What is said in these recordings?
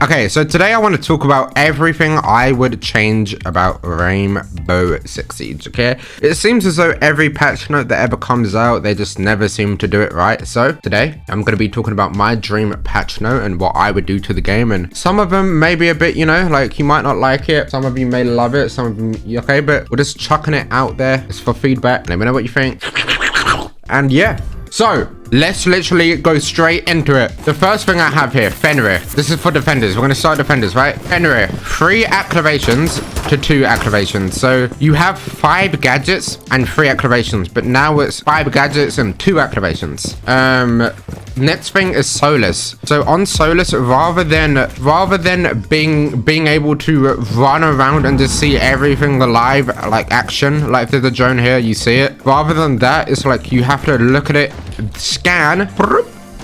Okay, so today I want to talk about everything I would change about Rainbow Six Siege, okay? It seems as though every patch note that ever comes out, they just never seem to do it right. So today, I'm going to be talking about my dream patch note and what I would do to the game. And some of them may be a bit, you know, like you might not like it. Some of you may love it. Some of them, okay, but we're just chucking it out there. It's for feedback. Let me know what you think. And yeah. So, let's literally go straight into it. The first thing I have here, Fenrir. This is for defenders. We're going to start defenders, right? Fenrir, 3 activations to 2 activations. So, you have 5 gadgets and 3 activations, but now it's 5 gadgets and 2 activations. Next thing is Solus. So on Solus, rather than being able to run around and just see everything live, like action, like there's a drone here, you see it. Rather than that, it's like you have to look at it, scan,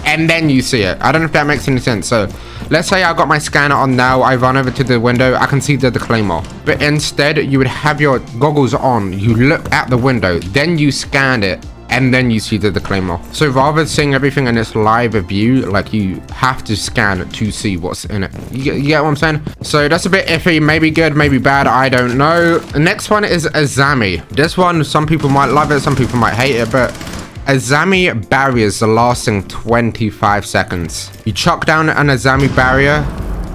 and then you see it. I don't know if that makes any sense. So let's say I got my scanner on now, I run over to the window, I can see the claymore. But instead, you would have your goggles on, you look at the window, then you scan it, and then you see the claymore. So rather than seeing everything in its live view, like you have to scan to see what's in it. You get what I'm saying? So that's a bit iffy, maybe good, maybe bad, I don't know. The next one is Azami. This one, some people might love it, some people might hate it, but Azami barriers are lasting 25 seconds. You chuck down an Azami barrier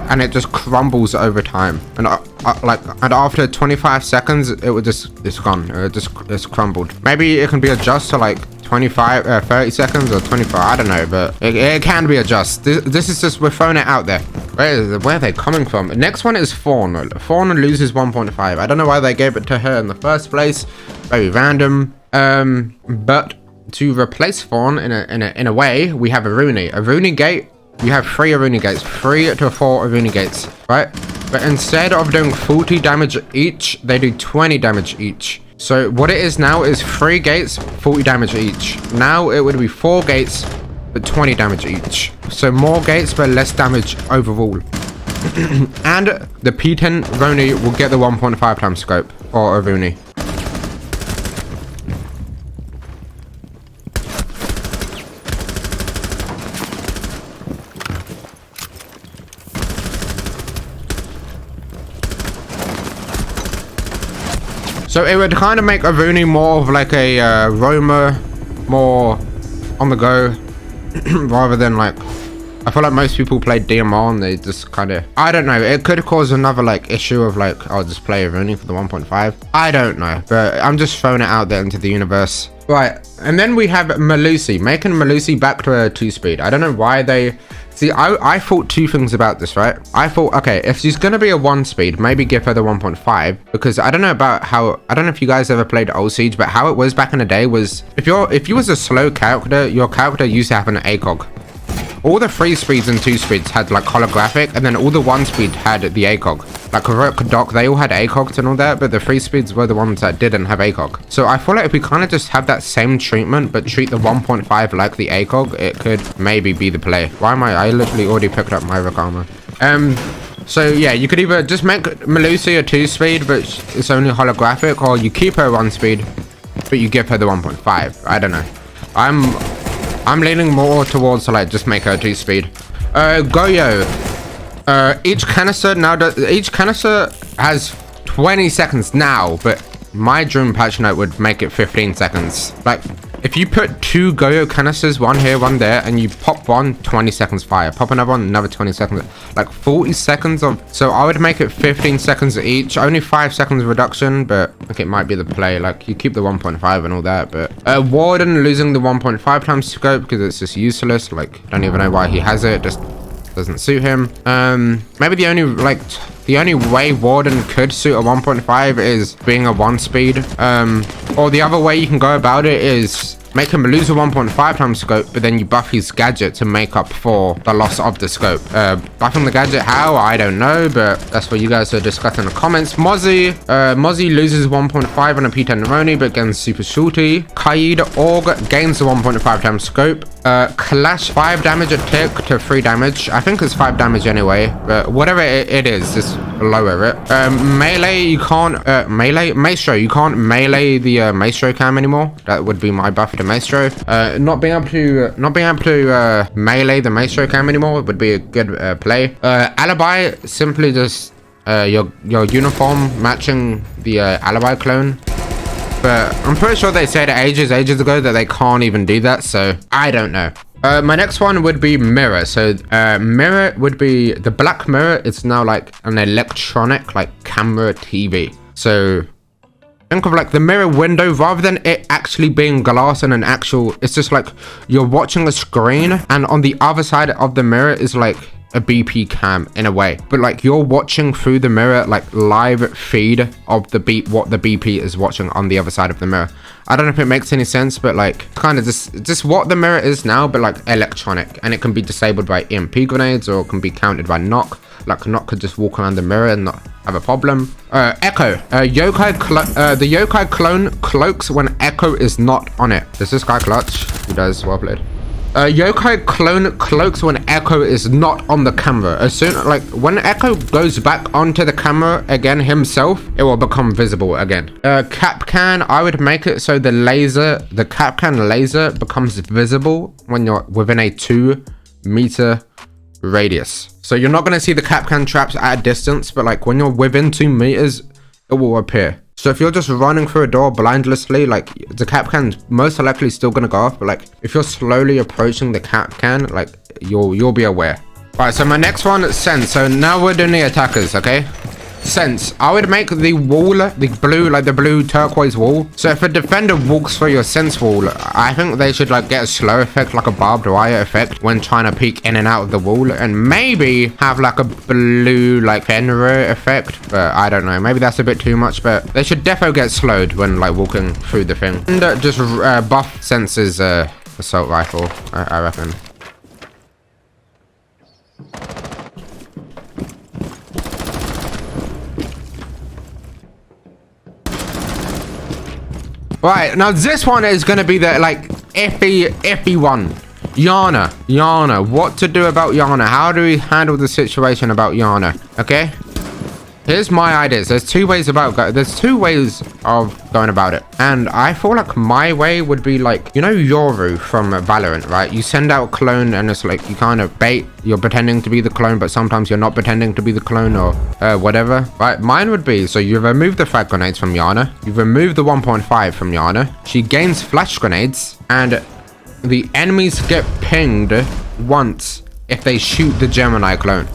and it just crumbles over time. And and after 25 seconds, it's gone. It's crumbled. Maybe it can be adjusted to like 30 seconds or 25. I don't know, but it can be adjusted. This is just, we're throwing it out there. Where are they coming from? Next one is Fawn. Fawn loses 1.5. I don't know why they gave it to her in the first place. Very random. But to replace Fawn in a way, we have Aruni. Aruni Gate. You have 3 Aruni Gates, 3 to 4 Aruni Gates, right? But instead of doing 40 damage each, they do 20 damage each. So what it is now is 3 gates, 40 damage each. Now it would be 4 gates, but 20 damage each. So more gates, but less damage overall. And the P10 Roni will get the 1.5 times scope, or Aruni. So it would kind of make Aruni more of like a roamer, more on the go, rather than like, I feel like most people play DMR and they just kind of, I don't know, it could cause another like issue of like, I'll just play Aruni for the 1.5. I don't know, but I'm just throwing it out there into the universe. Right, and then we have Melusi, making Melusi back to a 2-speed. I don't know why they... See, I thought 2 things about this, right? I thought, okay, if she's going to be a 1-speed, maybe give her the 1.5. Because I don't know about how... I don't know if you guys ever played old Siege, but how it was back in the day was... If you was a slow character, your character used to have an ACOG. All the 3 speeds and 2 speeds had like holographic, and then all the 1 speed had the ACOG. Like Rook, Doc, they all had ACOGs and all that, but the 3 speeds were the ones that didn't have ACOG. So I feel like if we kind of just have that same treatment, but treat the 1.5 like the ACOG, it could maybe be the play. Why am I literally already picked up my Rook armor. So yeah, you could either just make Melusi a 2 speed, but it's only holographic, or you keep her 1 speed, but you give her the 1.5. I don't know. I'm leaning more towards like just make her 2 speed. Goyo. Each canister has 20 seconds now, but my dream patch note would make it 15 seconds. Like if you put 2 Goyo canisters, one here, one there, and you pop one, 20 seconds fire. Pop another one, another 20 seconds. Like 40 seconds of... So I would make it 15 seconds each. Only 5 seconds reduction, but I think it might be the play. Like you keep the 1.5 and all that, but... Warden losing the 1.5 times scope because it's just useless. Like, I don't even know why he has it. Just doesn't suit him. Maybe the only way Warden could suit a 1.5 is being a 1-speed. Or the other way you can go about it is make him lose a 1.5 times scope, but then you buff his gadget to make up for the loss of the scope. Buffing the gadget, how? I don't know, but that's what you guys are discussing in the comments. Mozzie loses 1.5 on a P10 Roni, but gains super shorty. Kaid Org gains the 1.5 times scope. Clash 5 damage a tick to 3 damage. I think it's 5 damage anyway, but whatever it is, just lower it. Melee, you can't, Maestro, you can't melee the Maestro cam anymore. That would be my buff to Maestro. Not being able to melee the Maestro cam anymore would be a good play. Alibi, simply just your uniform matching the Alibi clone. But I'm pretty sure they said ages ago that they can't even do that, so I don't know. My next one would be mirror. So mirror would be the black mirror. It's now like an electronic like camera TV. So think of like the mirror window rather than it actually being glass and an actual, it's just like you're watching a screen and on the other side of the mirror is like a BP cam in a way, but like you're watching through the mirror, like live feed of the what the BP is watching on the other side of the mirror. I don't know if it makes any sense, but like kind of just what the mirror is now, but like electronic, and it can be disabled by EMP grenades or it can be countered by knock. Like knock could just walk around the mirror and not have a problem. Echo, the yokai clone cloaks when Echo is not on it. Does this guy clutch? He does. Well played. Yokai clone cloaks when Echo is not on the camera. As soon like when Echo goes back onto the camera again himself, it will become visible again. Capcan, I would make it so the Capcan laser becomes visible when you're within a 2-meter radius. So you're not going to see the Capcan traps at a distance, but like when you're within 2 meters, it will appear. So if you're just running through a door blindlessly, like the Capcan's most likely still gonna go off, but like if you're slowly approaching the Capcan, like you'll be aware. Right, so my next one is Sense. So now we're doing the attackers, okay? Sense. I would make the wall, the blue turquoise wall. So if a defender walks through your sense wall, I think they should like get a slow effect, like a barbed wire effect when trying to peek in and out of the wall, and maybe have like a blue like Fenrir effect, but I don't know, maybe that's a bit too much, but they should defo get slowed when like walking through the thing. And just buff Sense's assault rifle, I reckon. Right, now this one is going to be the, like, iffy one. Yana. What to do about Yana? How do we handle the situation about Yana? Okay? Here's my ideas. There's two ways of going about it. And I feel like my way would be like, you know Yoru from Valorant, right? You send out a clone and it's like you kind of bait. You're pretending to be the clone, but sometimes you're not pretending to be the clone or whatever. Right? Mine would be, so you remove the frag grenades from Yana. You remove the 1.5 from Yana. She gains flash grenades and the enemies get pinged once if they shoot the Gemini clone.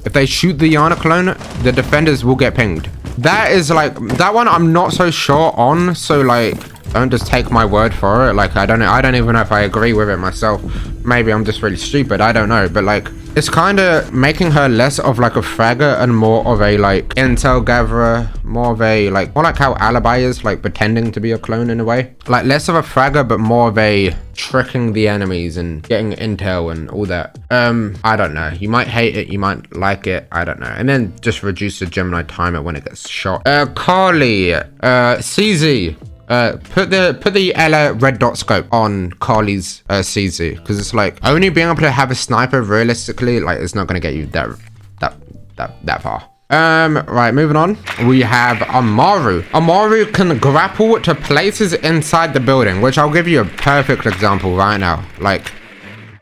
If they shoot the Yana clone, the defenders will get pinged. That is like, that one I'm not so sure on, so like, don't just take my word for it. Like, I don't even know if I agree with it myself. Maybe I'm just really stupid, I don't know. But like, it's kind of making her less of like a fragger and more of a like intel gatherer, more like how Alibi is, like pretending to be a clone in a way. Like less of a fragger, but more of a tricking the enemies and getting intel and all that. I don't know. You might hate it, you might like it, I don't know. And then just reduce the Gemini timer when it gets shot. Carly, CZ. Put the Ella red dot scope on Carly's CZ, because it's like only being able to have a sniper realistically, like it's not gonna get you that far. Right, moving on. We have Amaru. Amaru can grapple to places inside the building, which I'll give you a perfect example right now. Like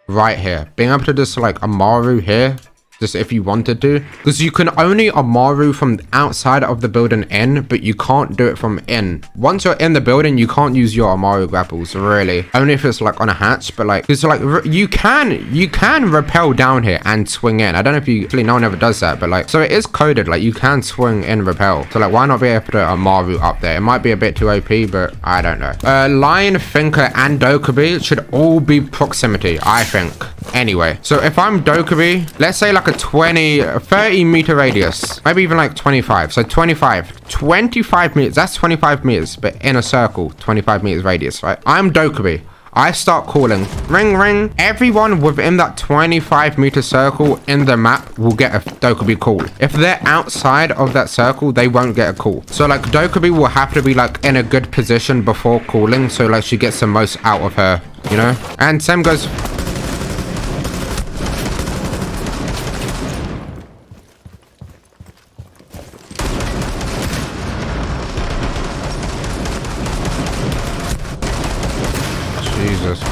right here, being able to just like Amaru here. Just if you wanted to, because you can only Amaru from outside of the building in, but you can't do it from in. Once you're in the building, you can't use your Amaru grapples, really. Only if it's like on a hatch, but like, it's like, you can rappel down here and swing in. I don't know if you, actually no one ever does that, but like, so it is coded, like you can swing in rappel. So like, why not be able to Amaru up there? It might be a bit too OP, but I don't know. Lion, Thinker, and Dokubi should all be proximity, I think. Anyway, so if I'm Dokubi, let's say like a 30 meter radius, maybe even like 25. So 25 meters, that's 25 meters, but in a circle, 25 meters radius, right? I'm Dokubi. I start calling ring ring. Everyone within that 25 meter circle in the map will get a Dokubi call. If they're outside of that circle, they won't get a call. So like Dokubi will have to be like in a good position before calling, so like she gets the most out of her, you know? And same goes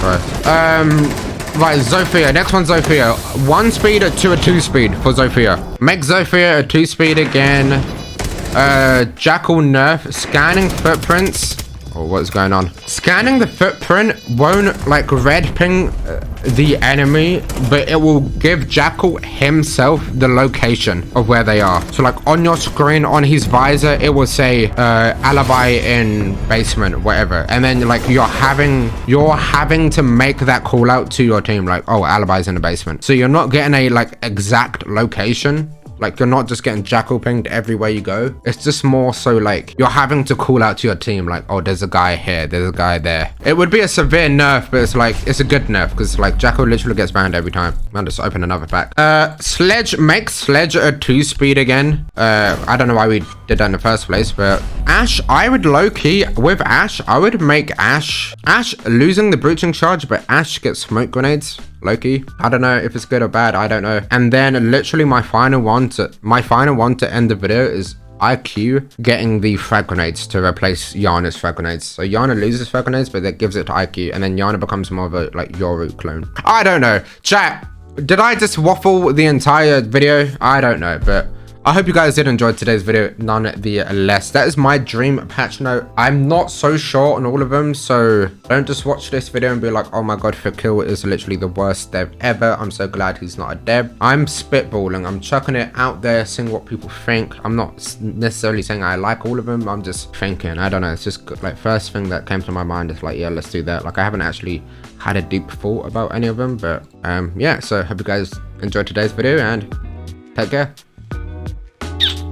bro. Right, Zofia. Next one, Zofia. 1 speed to a 2 speed for Zofia. Make Zofia a 2 speed again. Jackal nerf. Scanning footprints. Oh, what's going on? Scanning the footprint won't like red ping the enemy, but it will give Jackal himself the location of where they are. So like on your screen, on his visor, it will say alibi in basement, whatever. And then like you're having to make that call out to your team, like, oh, alibi's in the basement. So you're not getting a like exact location. Like, you're not just getting Jackal pinged everywhere you go. It's just more so like you're having to call out to your team like, oh, there's a guy here, there's a guy there. It would be a severe nerf, but it's like, it's a good nerf because like Jackal literally gets banned every time. I'll just open another pack. Sledge, make Sledge a 2 speed again. I don't know why we did that in the first place, but Ash, I would low key with Ash, I would make Ash losing the breaching charge, but Ash gets smoke grenades. Loki, I don't know if it's good or bad, I don't know. And then literally my final one to end the video is IQ getting the frag grenades to replace Yana's frag grenades. So Yana loses frag grenades, but that gives it to IQ, and then Yana becomes more of a like Yoru clone. I don't know. Chat, did I just waffle the entire video? I don't know, but I hope you guys did enjoy today's video nonetheless. That is my dream patch note. I'm not so sure on all of them, so don't just watch this video and be like, oh my god, Fakil is literally the worst dev ever. I'm so glad he's not a dev. I'm spitballing. I'm chucking it out there, seeing what people think. I'm not necessarily saying I like all of them. I'm just thinking. I don't know. It's just like first thing that came to my mind is like, yeah, let's do that. Like I haven't actually had a deep thought about any of them, but yeah. So hope you guys enjoyed today's video and take care.